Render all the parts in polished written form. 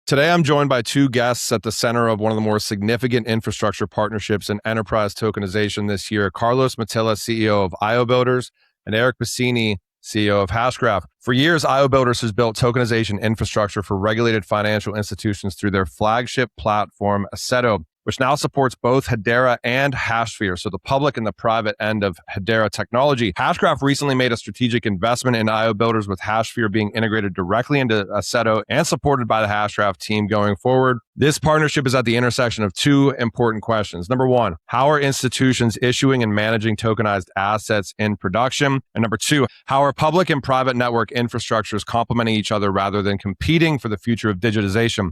Today, I'm joined by two guests at the center of one of the more significant infrastructure partnerships in enterprise tokenization this year, Carlos Matilla, CEO of IO Builders, and Eric Piscini, CEO of Hashgraph. For years, IO Builders has built tokenization infrastructure for regulated financial institutions through their flagship platform, Asseto, which now supports both Hedera and HashSphere, so the public and the private end of Hedera technology. Hashgraph recently made a strategic investment in IO Builders, with HashSphere being integrated directly into Asseto and supported by the Hashgraph team going forward. This partnership is at the intersection of two important questions. Number one, how are institutions issuing and managing tokenized assets in production? And number two, how are public and private network infrastructures complementing each other rather than competing for the future of digitization?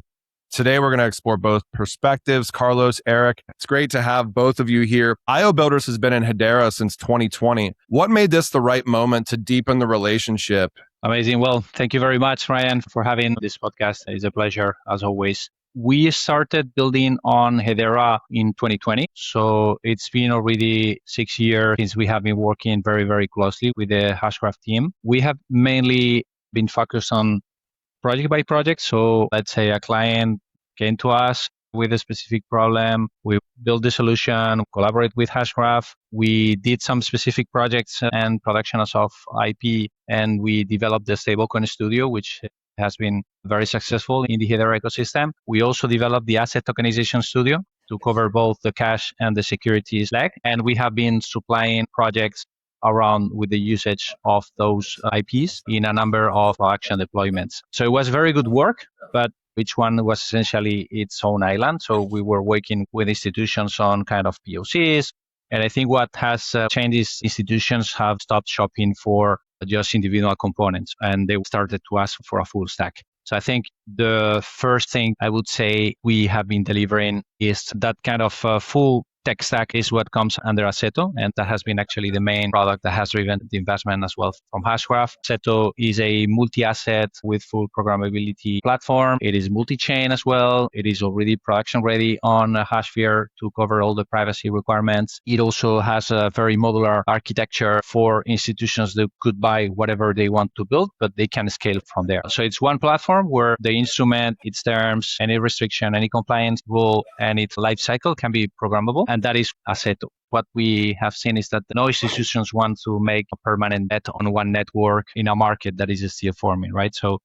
Today, we're going to explore both perspectives. Carlos, Eric, it's great to have both of you here. IO Builders has been in Hedera since 2020. What made this the right moment to deepen the relationship? Amazing. Well, thank you very much, Ryan, for having this podcast. It's a pleasure, as always. We started building on Hedera in 2020. So it's been already 6 years since we have been working very, very closely with the Hashgraph team. We have mainly been focused on project by project. So let's say a client came to us with a specific problem. We built the solution, collaborate with Hashgraph. We did some specific projects and production of IP, and we developed the Stablecoin studio, which has been very successful in the Hedera ecosystem. We also developed the asset tokenization studio to cover both the cash and the securities leg. And we have been supplying projects around with the usage of those IPs in a number of production deployments. So it was very good work, but each one was essentially its own island. So we were working with institutions on kind of POCs. And I think what has changed is institutions have stopped shopping for just individual components, and they started to ask for a full stack. So I think the first thing I would say we have been delivering is that kind of full tech stack is what comes under Asseto, and that has been actually the main product that has driven the investment as well from Hashgraph. Asseto is a multi-asset with full programmability platform. It is multi-chain as well. It is already production ready on HashSphere to cover all the privacy requirements. It also has a very modular architecture for institutions that could buy whatever they want to build, but they can scale from there. So it's one platform where the instrument, its terms, any restriction, any compliance rule, and its lifecycle can be programmable. And that is Asseto. What we have seen is that no institutions want to make a permanent bet on one network in a market that is still forming, right? So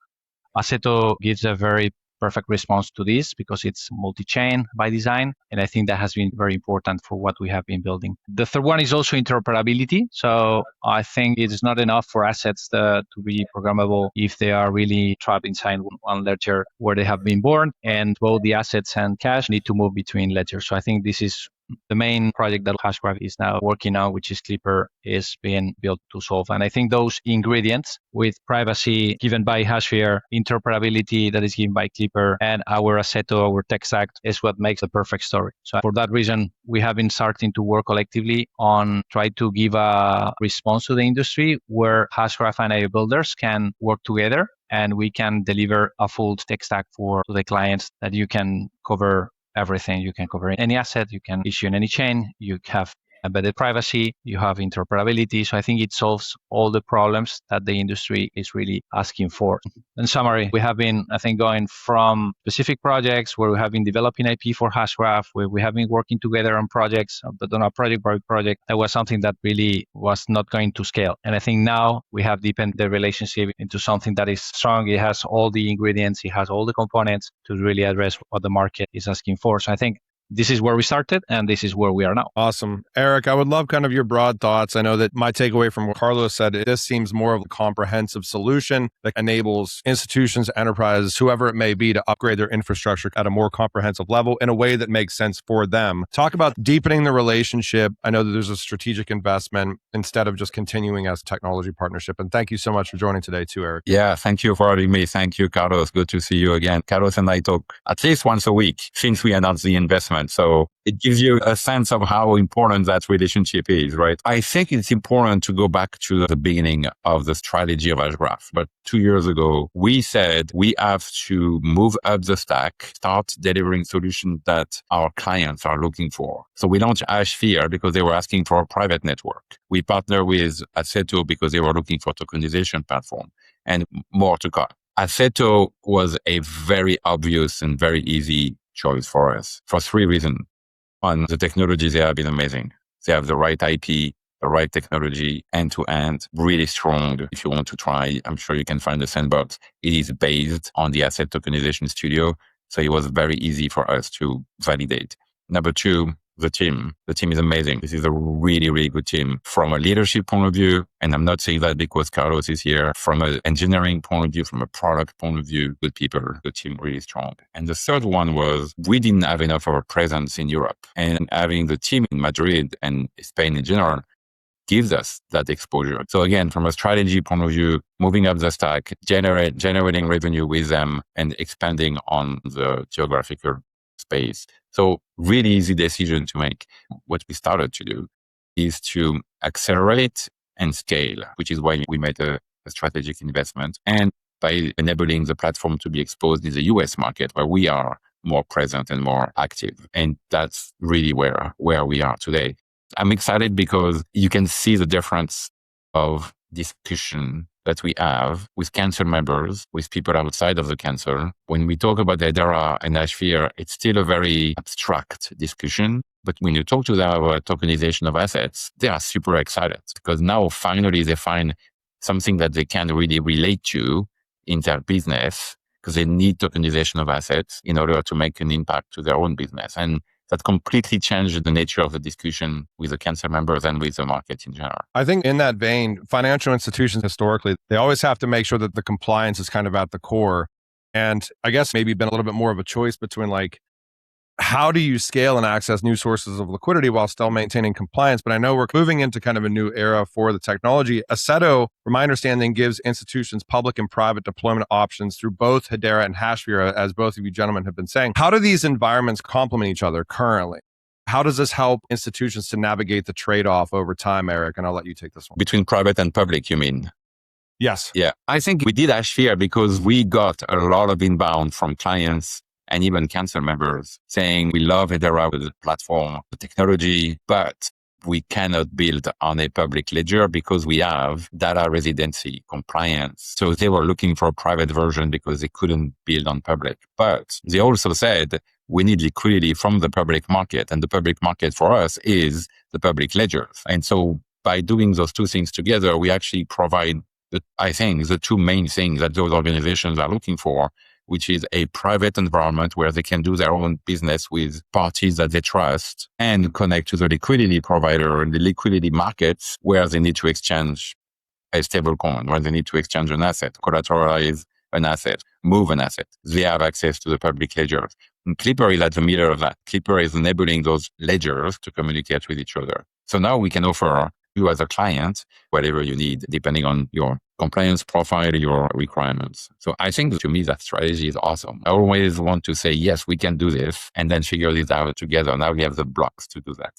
Asseto gives a very perfect response to this because it's multi-chain by design. And I think that has been very important for what we have been building. The third one is also interoperability. So I think it is not enough for assets to be programmable if they are really trapped inside one ledger where they have been born, and both the assets and cash need to move between ledgers. So I think this is the main project that Hashgraph is now working on, which is Clipper, is being built to solve. And I think those ingredients with privacy given by HashSphere, interoperability that is given by Clipper, and our Asseto, our tech stack, is what makes the perfect story. So for that reason, we have been starting to work collectively on try to give a response to the industry where Hashgraph and IO Builders can work together, and we can deliver a full tech stack for the clients that you can cover everything. You can cover any asset, you can issue in any chain, you have embedded privacy, you have interoperability. So I think it solves all the problems that the industry is really asking for. In summary, we have been, I think, going from specific projects where we have been developing IP for Hashgraph, where we have been working together on projects, but on a project by project, that was something that really was not going to scale. And I think now we have deepened the relationship into something that is strong. It has all the ingredients, it has all the components to really address what the market is asking for. So I think this is where we started, and this is where we are now. Awesome. Eric, I would love kind of your broad thoughts. I know that my takeaway from what Carlos said, this seems more of a comprehensive solution that enables institutions, enterprises, whoever it may be, to upgrade their infrastructure at a more comprehensive level in a way that makes sense for them. Talk about deepening the relationship. I know that there's a strategic investment instead of just continuing as a technology partnership. And thank you so much for joining today too, Eric. Yeah, thank you for having me. Thank you, Carlos. Good to see you again. Carlos and I talk at least once a week since we announced the investment. So it gives you a sense of how important that relationship is, right? I think it's important to go back to the beginning of the strategy of Hashgraph. But 2 years ago, we said we have to move up the stack, start delivering solutions that our clients are looking for. So we launched HashSphere because they were asking for a private network. We partnered with Asseto because they were looking for tokenization platform, and more to come. Asseto was a very obvious and very easy choice for us for three reasons. One, the technology there have been amazing. They have the right IP, the right technology, end to end, really strong. If you want to try, I'm sure you can find the sandbox. It is based on the Asset Tokenization Studio. So it was very easy for us to validate. Number two, the team. The team is amazing. This is a really, really good team from a leadership point of view. And I'm not saying that because Carlos is here. From an engineering point of view, from a product point of view, good people, the team really strong. And the third one was we didn't have enough of a presence in Europe. And having the team in Madrid and Spain in general gives us that exposure. So again, from a strategy point of view, moving up the stack, generating revenue with them and expanding on the geographical space. So really easy decision to make. What we started to do is to accelerate and scale, which is why we made a strategic investment. And by enabling the platform to be exposed in the US market where we are more present and more active. And that's really where we are today. I'm excited because you can see the difference of discussion that we have with council members, with people outside of the council. When we talk about Hedera and HashSphere, it's still a very abstract discussion. But when you talk to them about tokenization of assets, they are super excited because now finally they find something that they can really relate to in their business because they need tokenization of assets in order to make an impact to their own business. And that completely changed the nature of the discussion with the council members and with the market in general. I think in that vein, financial institutions historically, they always have to make sure that the compliance is kind of at the core. And I guess maybe been a little bit more of a choice between like, how do you scale and access new sources of liquidity while still maintaining compliance? But I know we're moving into kind of a new era for the technology. Asseto, from my understanding, gives institutions public and private deployment options through both Hedera and HashSphere, as both of you gentlemen have been saying. How do these environments complement each other currently? How does this help institutions to navigate the trade-off over time, Eric? And I'll let you take this one. Between private and public, you mean? Yes. Yeah. I think we did HashSphere because we got a lot of inbound from clients and even council members saying, we love Hedera with the platform, the technology, but we cannot build on a public ledger because we have data residency compliance. So they were looking for a private version because they couldn't build on public. But they also said, we need liquidity from the public market. And the public market for us is the public ledgers. And so by doing those two things together, we actually provide, I think, the two main things that those organizations are looking for, which is a private environment where they can do their own business with parties that they trust and connect to the liquidity provider and the liquidity markets where they need to exchange a stablecoin, where they need to exchange an asset, collateralize an asset, move an asset. They have access to the public ledgers. And Clipper is at the middle of that. Clipper is enabling those ledgers to communicate with each other. So now we can offer you as a client whatever you need, depending on your compliance profile, your requirements. So I think to me, that strategy is awesome. I always want to say, yes, we can do this and then figure this out together. Now we have the blocks to do that.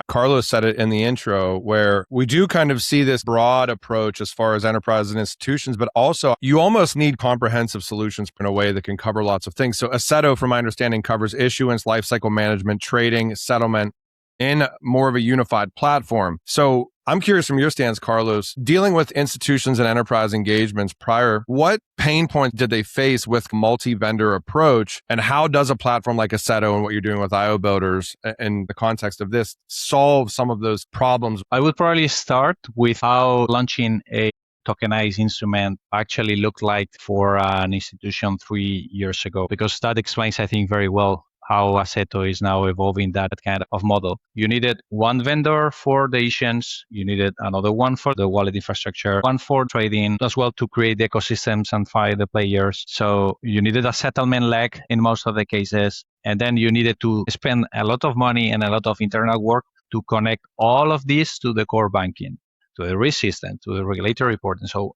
Carlos said it in the intro where we do kind of see this broad approach as far as enterprises and institutions, but also you almost need comprehensive solutions in a way that can cover lots of things. So Asseto, from my understanding, covers issuance, lifecycle management, trading, settlement in more of a unified platform. So I'm curious from your stance, Carlos, dealing with institutions and enterprise engagements prior, what pain points did they face with multi-vendor approach? And how does a platform like Asseto and what you're doing with IO Builders in the context of this solve some of those problems? I would probably start with how launching a tokenized instrument actually looked like for an institution 3 years ago, because that explains, I think, very well how Asseto is now evolving that kind of model. You needed one vendor for the issuance, you needed another one for the wallet infrastructure, one for trading, as well to create the ecosystems and find the players. So you needed a settlement leg in most of the cases, and then you needed to spend a lot of money and a lot of internal work to connect all of this to the core banking, to the risk system, to the regulatory reporting, so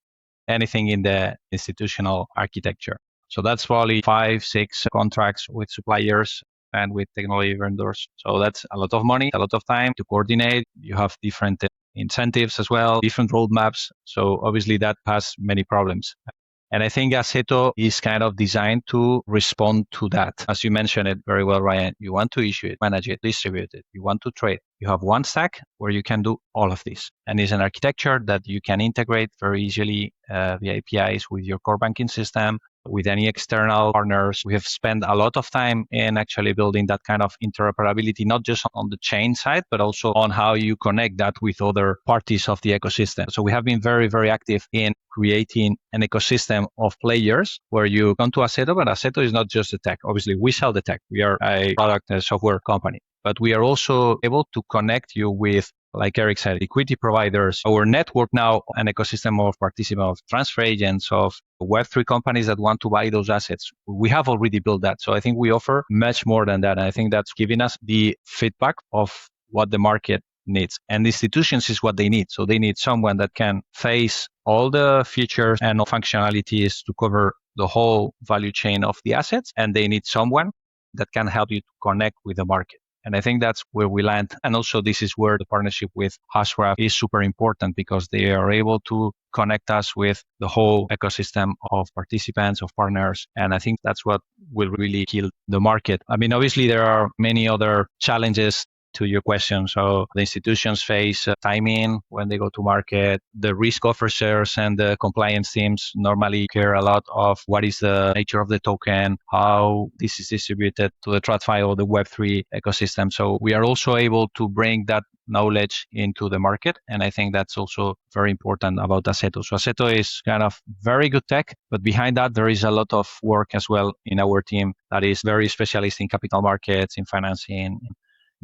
anything in the institutional architecture. So that's probably 5-6 contracts with suppliers and with technology vendors. So that's a lot of money, a lot of time to coordinate. You have different incentives as well, different roadmaps. So obviously that has many problems. And I think Asseto is kind of designed to respond to that. As you mentioned it very well, Ryan, you want to issue it, manage it, distribute it. You want to trade. You have one stack where you can do all of this. And it's an architecture that you can integrate very easily via APIs with your core banking system, with any external partners. We have spent a lot of time in actually building that kind of interoperability, not just on the chain side, but also on how you connect that with other parties of the ecosystem. So we have been very, very active in creating an ecosystem of players where you come to Asseto, but Asseto is not just the tech. Obviously, we sell the tech. We are a product and software company, but we are also able to connect you with, like Eric said, liquidity providers, our network now, an ecosystem of participants, of transfer agents, of Web3 companies that want to buy those assets. We have already built that. So I think we offer much more than that. And I think that's giving us the feedback of what the market needs. And institutions is what they need. So they need someone that can face all the features and functionalities to cover the whole value chain of the assets. And they need someone that can help you to connect with the market. And I think that's where we land. And also this is where the partnership with Hashgraph is super important because they are able to connect us with the whole ecosystem of participants, of partners. And I think that's what will really kill the market. I mean, obviously there are many other challenges to your question. So the institutions face timing when they go to market. The risk officers and the compliance teams normally care a lot of what is the nature of the token, how this is distributed to the TradFi or the Web3 ecosystem. So we are also able to bring that knowledge into the market. And I think that's also very important about Asseto. So Asseto is kind of very good tech, but behind that, there is a lot of work as well in our team that is very specialist in capital markets, in financing, in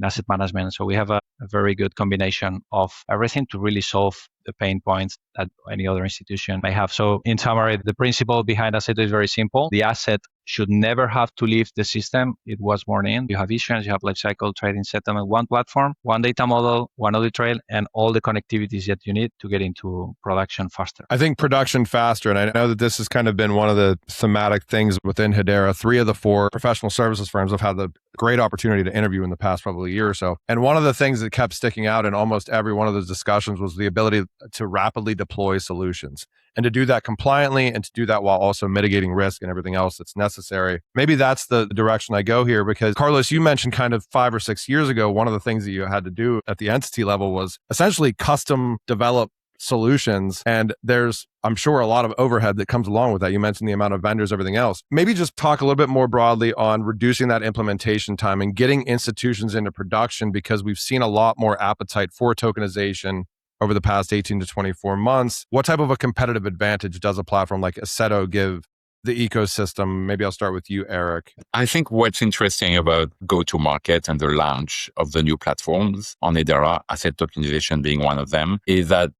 asset management. So we have a very good combination of everything to really solve the pain points that any other institution may have. So in summary, the principle behind Asseto is very simple. The asset should never have to leave the system it was born in. You have issuance, you have lifecycle, trading, settlement, one platform, one data model, one audit trail, and all the connectivities that you need to get into production faster. I think production faster, and I know that this has kind of been one of the thematic things within Hedera. 3 of the 4 professional services firms have had the great opportunity to interview in the past probably year or so. And one of the things that kept sticking out in almost every one of those discussions was the ability to rapidly deploy solutions and to do that compliantly and to do that while also mitigating risk and everything else that's necessary. Maybe that's the direction I go here because Carlos, you mentioned kind of 5 or 6 years ago, one of the things that you had to do at the entity level was essentially custom develop solutions. And there's, I'm sure, a lot of overhead that comes along with that. You mentioned the amount of vendors, everything else. Maybe just talk a little bit more broadly on reducing that implementation time and getting institutions into production because we've seen a lot more appetite for tokenization over the past 18 to 24 months. What type of a competitive advantage does a platform like Asseto give the ecosystem? Maybe I'll start with you, Eric. I think what's interesting about go-to-market and the launch of the new platforms on Hedera, asset tokenization being one of them, is that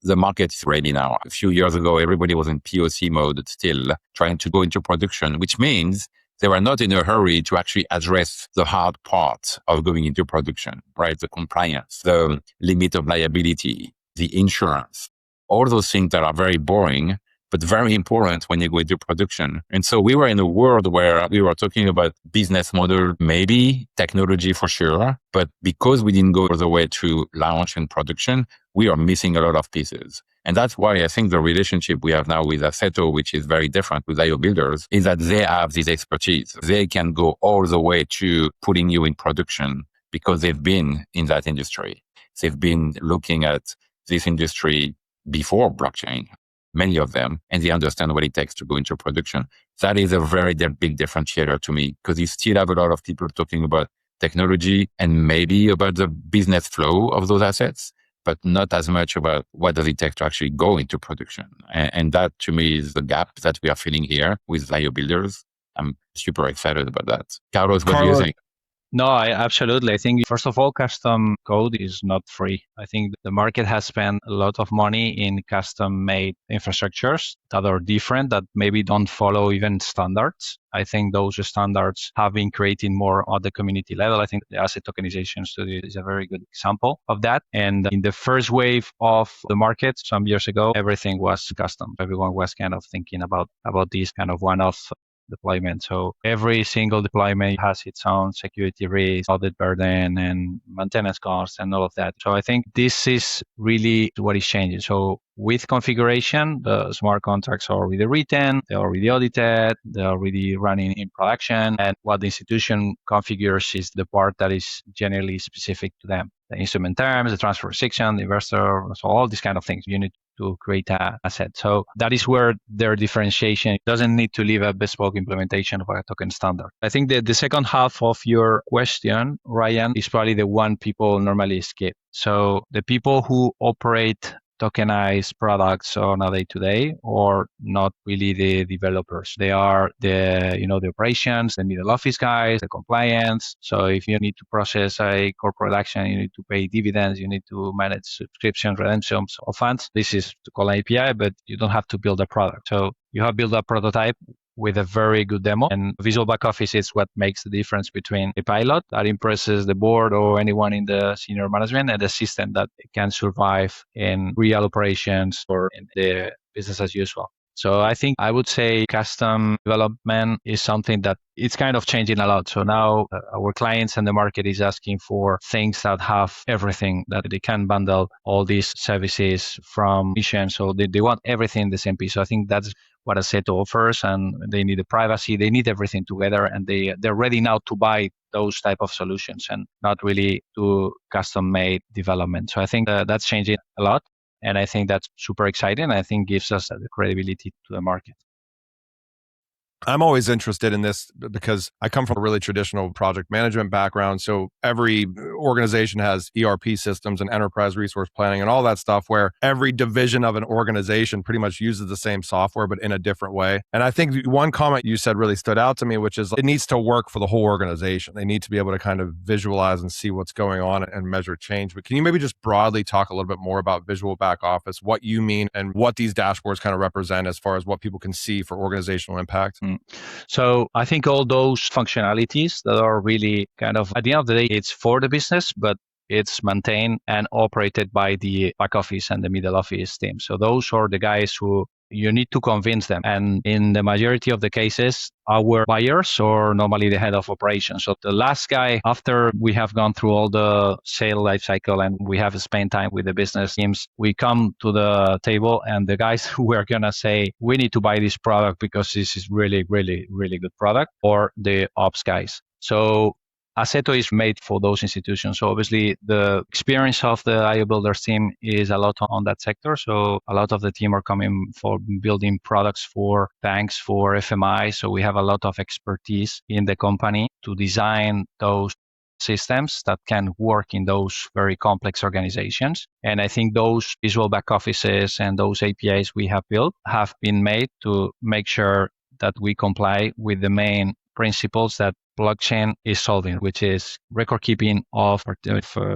the market is ready now. A few years ago, everybody was in POC mode still, trying to go into production, which means they were not in a hurry to actually address the hard part of going into production, right? The compliance, the limit of liability, the insurance, all those things that are very boring, but very important when you go into production. And so we were in a world where we were talking about business model, maybe technology for sure, but because we didn't go all the way to launch and production, we are missing a lot of pieces. And that's why I think the relationship we have now with Asseto, which is very different with IO Builders, is that they have this expertise. They can go all the way to putting you in production because they've been in that industry. They've been looking at this industry before blockchain, many of them, and they understand what it takes to go into production. That is a very big differentiator to me because you still have a lot of people talking about technology and maybe about the business flow of those assets, but not as much about what does it take to actually go into production. And that to me is the gap that we are filling here with IO Builders. I'm super excited about that. Carlos, what do you think? No, absolutely. I think, first of all, custom code is not free. I think the market has spent a lot of money in custom-made infrastructures that are different, that maybe don't follow even standards. I think those standards have been creating more at the community level. I think the Asset Tokenization Studio is a very good example of that. And in the first wave of the market some years ago, everything was custom. Everyone was kind of thinking about these kind of one-off deployment. So every single deployment has its own security risk, audit burden, and maintenance costs, and all of that. So I think this is really what is changing. So with configuration, the smart contracts are already written, they're already audited, they're already running in production. And what the institution configures is the part that is generally specific to them. The instrument terms, the transfer restriction, the investor, so all these kind of things. You need to create a asset. So that is where their differentiation doesn't need to leave a bespoke implementation of a token standard. I think that the second half of your question, Ryan, is probably the one people normally skip. So the people who operate tokenized products on a day-to-day or not really the developers. They are the operations, the middle office guys, the compliance. So if you need to process a corporate action, you need to pay dividends, you need to manage subscriptions, redemptions of funds. This is to call an API, but you don't have to build a product. So you have built a prototype with a very good demo. And Visual Back Office is what makes the difference between a pilot that impresses the board or anyone in the senior management and a system that can survive in real operations or in the business as usual. So I think I would say custom development is something that it's kind of changing a lot. So now our clients and the market is asking for things that have everything, that they can bundle all these services from issuance. So they want everything in the same piece. So I think that's what Asseto offers, and they need the privacy, they need everything together, and they're ready now to buy those type of solutions and not really do custom-made development. So I think that's changing a lot, and I think that's super exciting. I think gives us the credibility to the market. I'm always interested in this because I come from a really traditional project management background. So every organization has ERP systems and enterprise resource planning and all that stuff where every division of an organization pretty much uses the same software, but in a different way. And I think one comment you said really stood out to me, which is it needs to work for the whole organization. They need to be able to kind of visualize and see what's going on and measure change. But can you maybe just broadly talk a little bit more about Visual Back Office, what you mean and what these dashboards kind of represent as far as what people can see for organizational impact? So I think all those functionalities that are really kind of, at the end of the day, it's for the business, but it's maintained and operated by the back office and the middle office team. So those are the guys who you need to convince them. And in the majority of the cases, our buyers or normally the head of operations. So the last guy, after we have gone through all the sale life cycle and we have spent time with the business teams, we come to the table and the guys who are going to say, we need to buy this product because this is really, really, really good product, or the ops guys. So Asseto is made for those institutions. So obviously the experience of the IO Builders team is a lot on that sector. So a lot of the team are coming for building products for banks, for FMI. So we have a lot of expertise in the company to design those systems that can work in those very complex organizations. And I think those visual back offices and those APIs we have built have been made to make sure that we comply with the main principles that blockchain is solving, which is record keeping of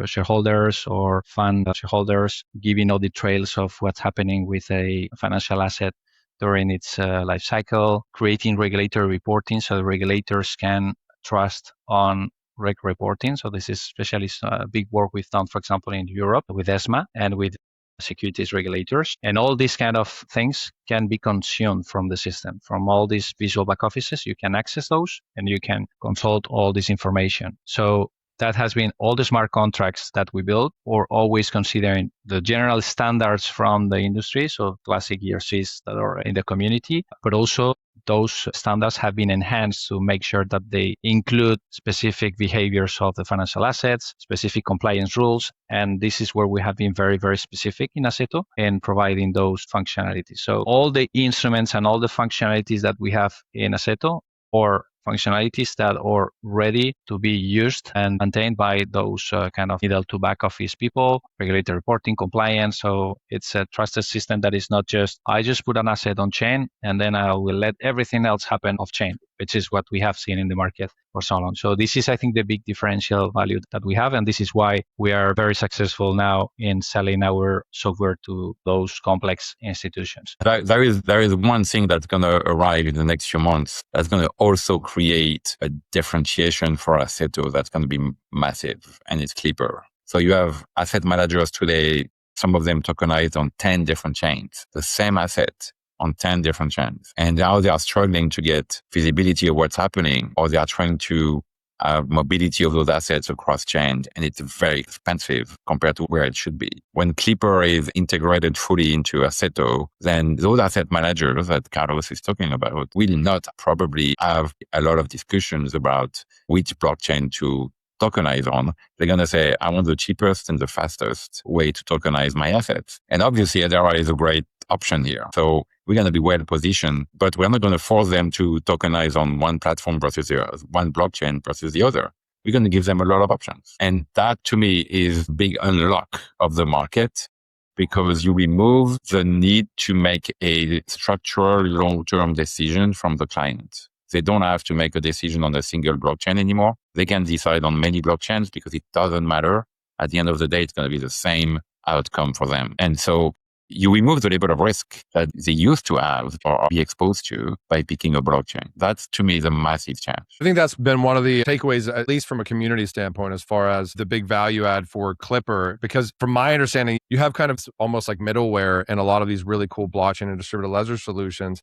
shareholders or fund shareholders, giving all the trails of what's happening with a financial asset during its life cycle, creating regulatory reporting so the regulators can trust on reg reporting. So this is especially big work we've done, for example, in Europe with ESMA and with securities regulators. And all these kind of things can be consumed from the system. From all these visual back offices, you can access those and you can consult all this information. So that has been all the smart contracts that we build, or always considering the general standards from the industry, so classic ERCs that are in the community, but also those standards have been enhanced to make sure that they include specific behaviors of the financial assets, specific compliance rules. And this is where we have been very, very specific in Asseto in providing those functionalities. So all the instruments and all the functionalities that we have in Asseto or functionalities that are ready to be used and maintained by those kind of middle to back office people, regulatory reporting, compliance. So it's a trusted system that is not just, I just put an asset on chain and then I will let everything else happen off chain, which is what we have seen in the market for so long. So this is, I think, the big differential value that we have. And this is why we are very successful now in selling our software to those complex institutions. There is one thing that's going to arrive in the next few months that's going to also create a differentiation for Asseto that's going to be massive, and it's Clipper. So you have asset managers today, some of them tokenized on 10 different chains. The same asset on 10 different chains. And now they are struggling to get visibility of what's happening, or they are trying to have mobility of those assets across chains. And it's very expensive compared to where it should be. When Clipper is integrated fully into Asseto, then those asset managers that Carlos is talking about will not probably have a lot of discussions about which blockchain to tokenize on. They're going to say, I want the cheapest and the fastest way to tokenize my assets. And obviously, Hedera is a great option here. So we're going to be well positioned, but we're not going to force them to tokenize on one platform versus the other, one blockchain versus the other. We're going to give them a lot of options. And that to me is big unlock of the market, because you remove the need to make a structural long-term decision from the client. They don't have to make a decision on a single blockchain anymore. They can decide on many blockchains because it doesn't matter. At the end of the day, it's going to be the same outcome for them. And so you remove the level of risk that they used to have or be exposed to by picking a blockchain. That's, to me, the massive change. I think that's been one of the takeaways, at least from a community standpoint, as far as the big value add for Clipper. Because from my understanding, you have kind of almost like middleware in a lot of these really cool blockchain and distributed ledger solutions.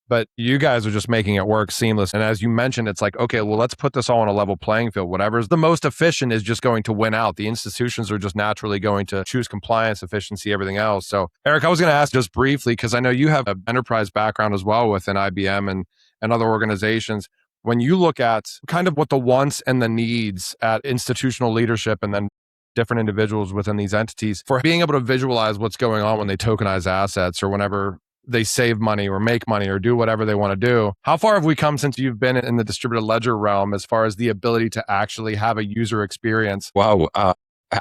But you guys are just making it work seamless. And as you mentioned, it's like, okay, well, let's put this all on a level playing field. Whatever's the most efficient is just going to win out. The institutions are just naturally going to choose compliance, efficiency, everything else. So, Eric, I was going to ask just briefly, because I know you have an enterprise background as well within IBM and other organizations. When you look at kind of what the wants and the needs at institutional leadership and then different individuals within these entities for being able to visualize what's going on when they tokenize assets or whenever they save money or make money or do whatever they want to do. How far have we come since you've been in the distributed ledger realm as far as the ability to actually have a user experience? Wow.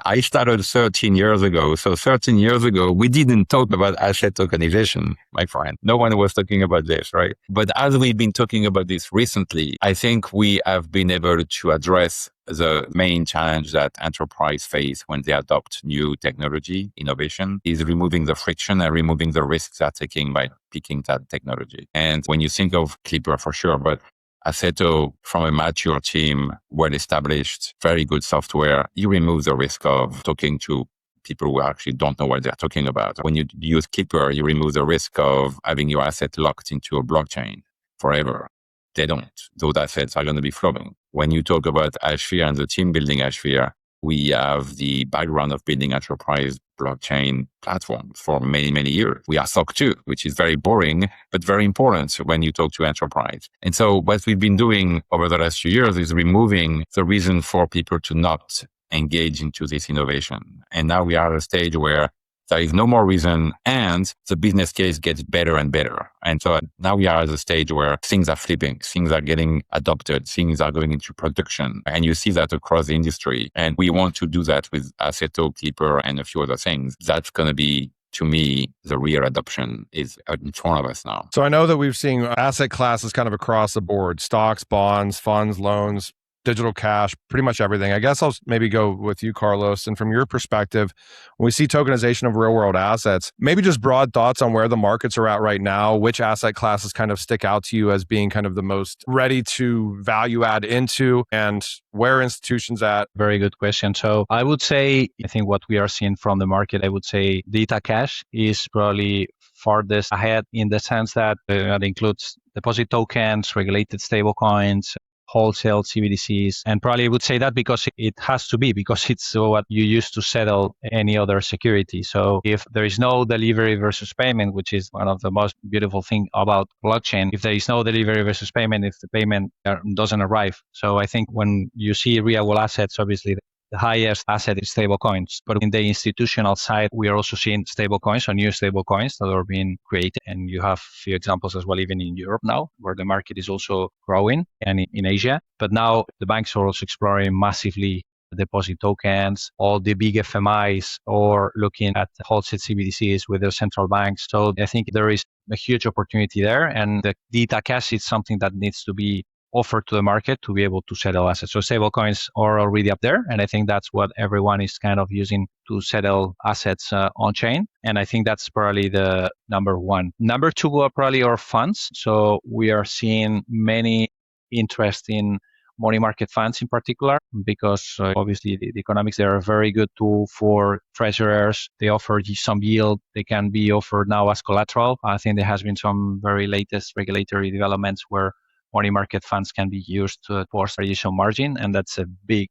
I started 13 years ago. So 13 years ago, we didn't talk about asset tokenization, my friend. No one was talking about this, right? But as we've been talking about this recently, I think we have been able to address the main challenge that enterprise face when they adopt new technology, innovation, is removing the friction and removing the risks they're taking by picking that technology. And when you think of Clipper for sure, but Asseto, from a mature team, well-established, very good software, you remove the risk of talking to people who actually don't know what they're talking about. When you use Clipper, you remove the risk of having your asset locked into a blockchain forever. They don't. Those assets are going to be flowing. When you talk about HashSphere and the team building HashSphere, we have the background of building enterprise blockchain platforms for many, many years. We are SOC 2, which is very boring, but very important when you talk to enterprise. And so what we've been doing over the last few years is removing the reason for people to not engage into this innovation. And now we are at a stage where there is no more reason, and the business case gets better and better. And so now we are at a stage where things are flipping, things are getting adopted, things are going into production. And you see that across the industry. And we want to do that with Asseto, Clipper, and a few other things. That's going to be, to me, the real adoption is in front of us now. So I know that we've seen asset classes kind of across the board: stocks, bonds, funds, loans, digital cash, pretty much everything. I guess I'll maybe go with you, Carlos. And from your perspective, when we see tokenization of real world assets, maybe just broad thoughts on where the markets are at right now, which asset classes kind of stick out to you as being kind of the most ready to value add into, and where institutions at? Very good question. So I would say, I think what we are seeing from the market, I would say data cash is probably farthest ahead in the sense that that includes deposit tokens, regulated stablecoins, wholesale CBDCs. And probably I would say that because it has to be, because it's what you use to settle any other security. So if there is no delivery versus payment, which is one of the most beautiful thing about blockchain, if there is no delivery versus payment, if the payment doesn't arrive. So I think when you see real world assets, obviously the highest asset is stablecoins. But in the institutional side, we are also seeing stablecoins or new stablecoins that are being created. And you have a few examples as well, even in Europe now, where the market is also growing, and in Asia. But now the banks are also exploring massively deposit tokens, all the big FMIs, or looking at wholesale CBDCs with their central banks. So I think there is a huge opportunity there. And the data cash is something that needs to be offered to the market to be able to settle assets. So stablecoins are already up there. And I think that's what everyone is kind of using to settle assets on chain. And I think that's probably the number one. Number two are probably our funds. So we are seeing many interest in money market funds in particular, because obviously the economics, they are a very good tool for treasurers. They offer you some yield. They can be offered now as collateral. I think there has been some very latest regulatory developments where money market funds can be used to force additional margin, and that's a big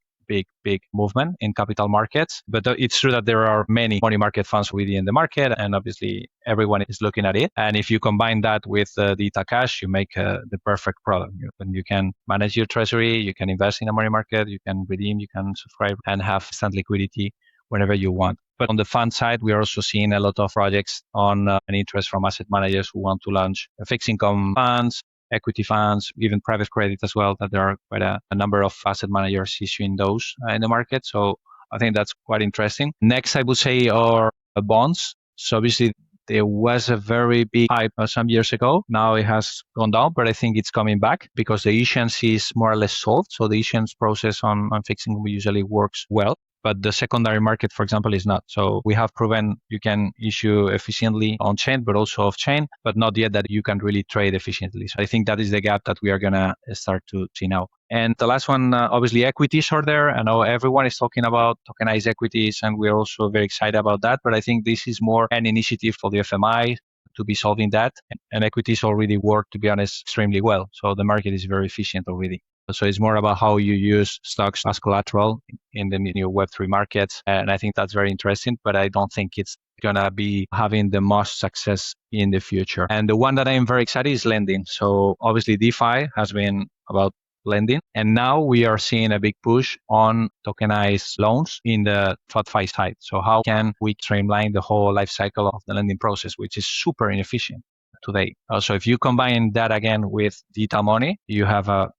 movement in capital markets. But it's true that there are many money market funds within the market, and obviously everyone is looking at it. And if you combine that with the Cash, you make the perfect product. You can manage your treasury, you can invest in a money market, you can redeem, you can subscribe, and have instant liquidity whenever you want. But on the fund side, we are also seeing a lot of projects on an interest from asset managers who want to launch fixed income funds, equity funds, even private credit as well, that there are quite a number of asset managers issuing those in the market. So I think that's quite interesting. Next, I would say are bonds. So obviously there was a very big hype some years ago. Now it has gone down, but I think it's coming back because the issuance is more or less solved. So the issuance process on fixed income usually works well. But the secondary market, for example, is not. So we have proven you can issue efficiently on chain, but also off chain, but not yet that you can really trade efficiently. So I think that is the gap that we are going to start to see now. And the last one, obviously equities are there. I know everyone is talking about tokenized equities, and we're also very excited about that. But I think this is more an initiative for the FMI to be solving that. And equities already work, to be honest, extremely well. So the market is very efficient already. So it's more about how you use stocks as collateral in the new Web3 markets. And I think that's very interesting, but I don't think it's going to be having the most success in the future. And the one that I'm very excited is lending. So obviously DeFi has been about lending. And now we are seeing a big push on tokenized loans in the TradFi side. So how can we streamline the whole life cycle of the lending process, which is super inefficient today. So if you combine that again with digital money, you have a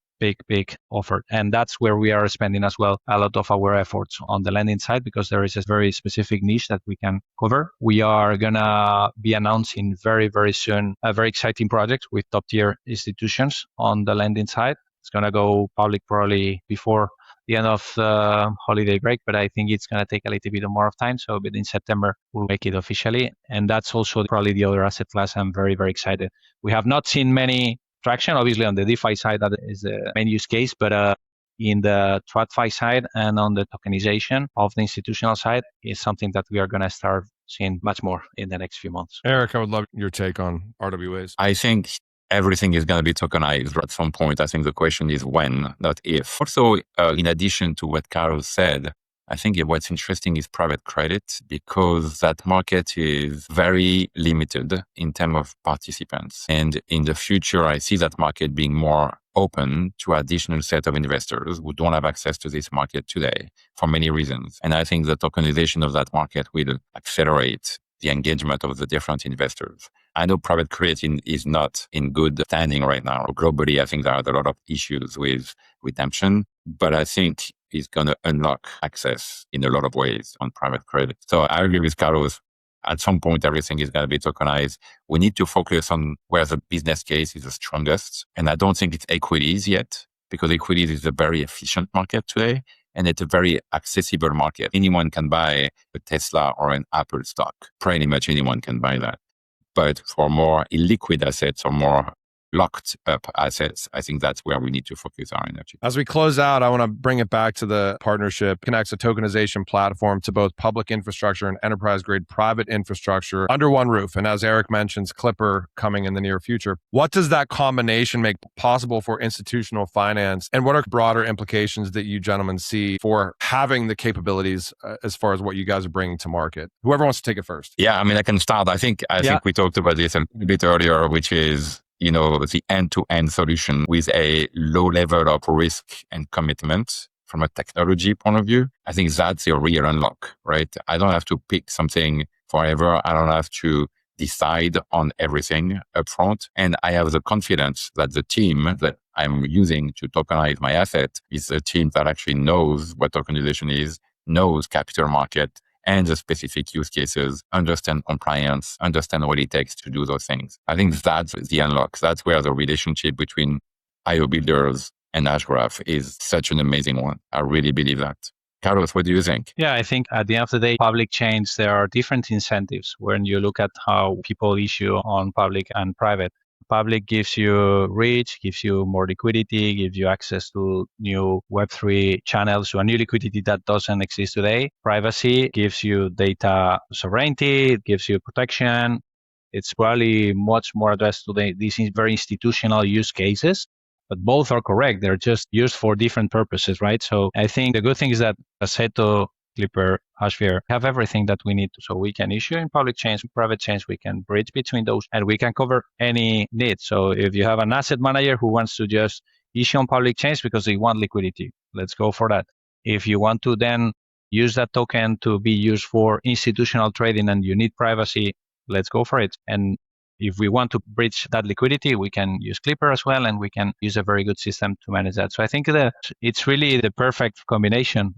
big offer. And that's where we are spending as well a lot of our efforts on the lending side, because there is a very specific niche that we can cover. We are going to be announcing very, very soon a very exciting project with top tier institutions on the lending side. It's going to go public probably before the end of the holiday break, but I think it's going to take a little bit more of time. So in September, we'll make it officially. And that's also probably the other asset class I'm very, very excited. We have not seen many traction, obviously on the DeFi side, that is the main use case, but in the TradFi side and on the tokenization of the institutional side is something that we are going to start seeing much more in the next few months. Eric, I would love your take on RWAs. I think everything is going to be tokenized at some point. I think the question is when, not if. Also, in addition to what Carlos said, I think what's interesting is private credit, because that market is very limited in terms of participants. And in the future, I see that market being more open to additional set of investors who don't have access to this market today for many reasons. And I think the tokenization of that market will accelerate the engagement of the different investors. I know private credit is not in good standing right now. Globally, I think there are a lot of issues with redemption, but I think it's going to unlock access in a lot of ways on private credit. So I agree with Carlos. At some point, everything is going to be tokenized. We need to focus on where the business case is the strongest. And I don't think it's equities yet, because equities is a very efficient market today. And it's a very accessible market. Anyone can buy a Tesla or an Apple stock. Pretty much anyone can buy that. But for more illiquid assets or more locked up assets, I think that's where we need to focus our energy. As we close out, I want to bring it back to the partnership, connects a tokenization platform to both public infrastructure and enterprise-grade private infrastructure under one roof. And as Eric mentions, Clipper coming in the near future. What does that combination make possible for institutional finance? And what are broader implications that you gentlemen see for having the capabilities as far as what you guys are bringing to market? Whoever wants to take it first. Yeah, I mean, I can start. I think we talked about this a bit earlier, which is the end-to-end solution with a low level of risk and commitment from a technology point of view. I think that's a real unlock, right? I don't have to pick something forever. I don't have to decide on everything upfront. And I have the confidence that the team that I'm using to tokenize my asset is a team that actually knows what tokenization is, knows capital market, and the specific use cases, understand compliance, understand what it takes to do those things. I think that's the unlock. That's where the relationship between IO Builders and Hashgraph is such an amazing one. I really believe that. Carlos, what do you think? Yeah, I think at the end of the day, public chains, there are different incentives when you look at how people issue on public and private. Public gives you reach, gives you more liquidity, gives you access to new Web3 channels, to a new liquidity that doesn't exist today. Privacy gives you data sovereignty, it gives you protection. It's probably much more addressed to these very institutional use cases, but both are correct. They're just used for different purposes, right? So I think the good thing is that Asseto, CLPR, HashSphere have everything that we need. So we can issue in public chains, private chains, we can bridge between those, and we can cover any need. So if you have an asset manager who wants to just issue on public chains because they want liquidity, let's go for that. If you want to then use that token to be used for institutional trading and you need privacy, let's go for it. And if we want to bridge that liquidity, we can use CLPR as well, and we can use a very good system to manage that. So I think that it's really the perfect combination.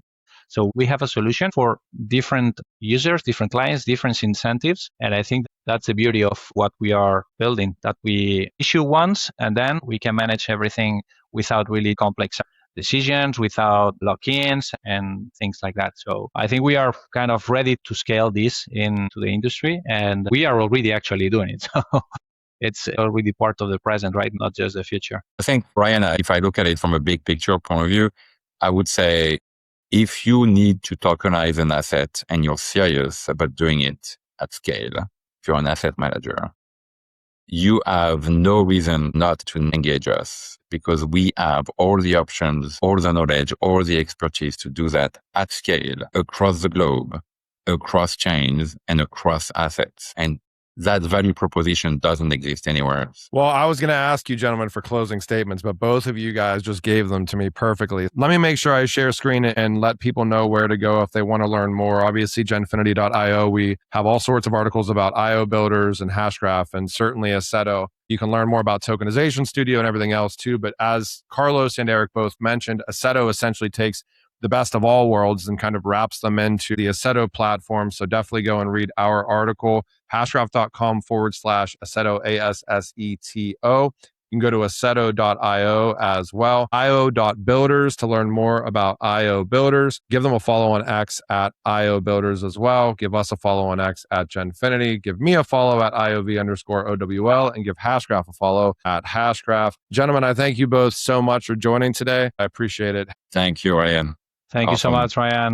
So we have a solution for different users, different clients, different incentives. And I think that's the beauty of what we are building, that we issue once and then we can manage everything without really complex decisions, without lock-ins and things like that. So I think we are kind of ready to scale this into the industry, and we are already actually doing it. So it's already part of the present, right? Not just the future. I think, Ryan, if I look at it from a big picture point of view, I would say if you need to tokenize an asset and you're serious about doing it at scale, if you're an asset manager, you have no reason not to engage us, because we have all the options, all the knowledge, all the expertise to do that at scale across the globe, across chains, and across assets. And that value proposition doesn't exist anywhere else. Well, I was going to ask you, gentlemen, for closing statements, but both of you guys just gave them to me perfectly. Let me make sure I share screen and let people know where to go if they want to learn more. Obviously, genfinity.io, we have all sorts of articles about IO Builders and Hashgraph, and certainly Asseto. You can learn more about Tokenization Studio and everything else too. But as Carlos and Eric both mentioned, Asseto essentially takes the best of all worlds and kind of wraps them into the Asseto platform. So definitely go and read our article, hashgraph.com/Asseto, ASSETO. You can go to asseto.io as well. IO.builders to learn more about IO Builders. Give them a follow on X at IO Builders as well. Give us a follow on X at Genfinity. Give me a follow at IOV_OWL, and give Hashgraph a follow at Hashgraph. Gentlemen, I thank you both so much for joining today. I appreciate it. Thank you, Ryan. Thank you so much, Ryan.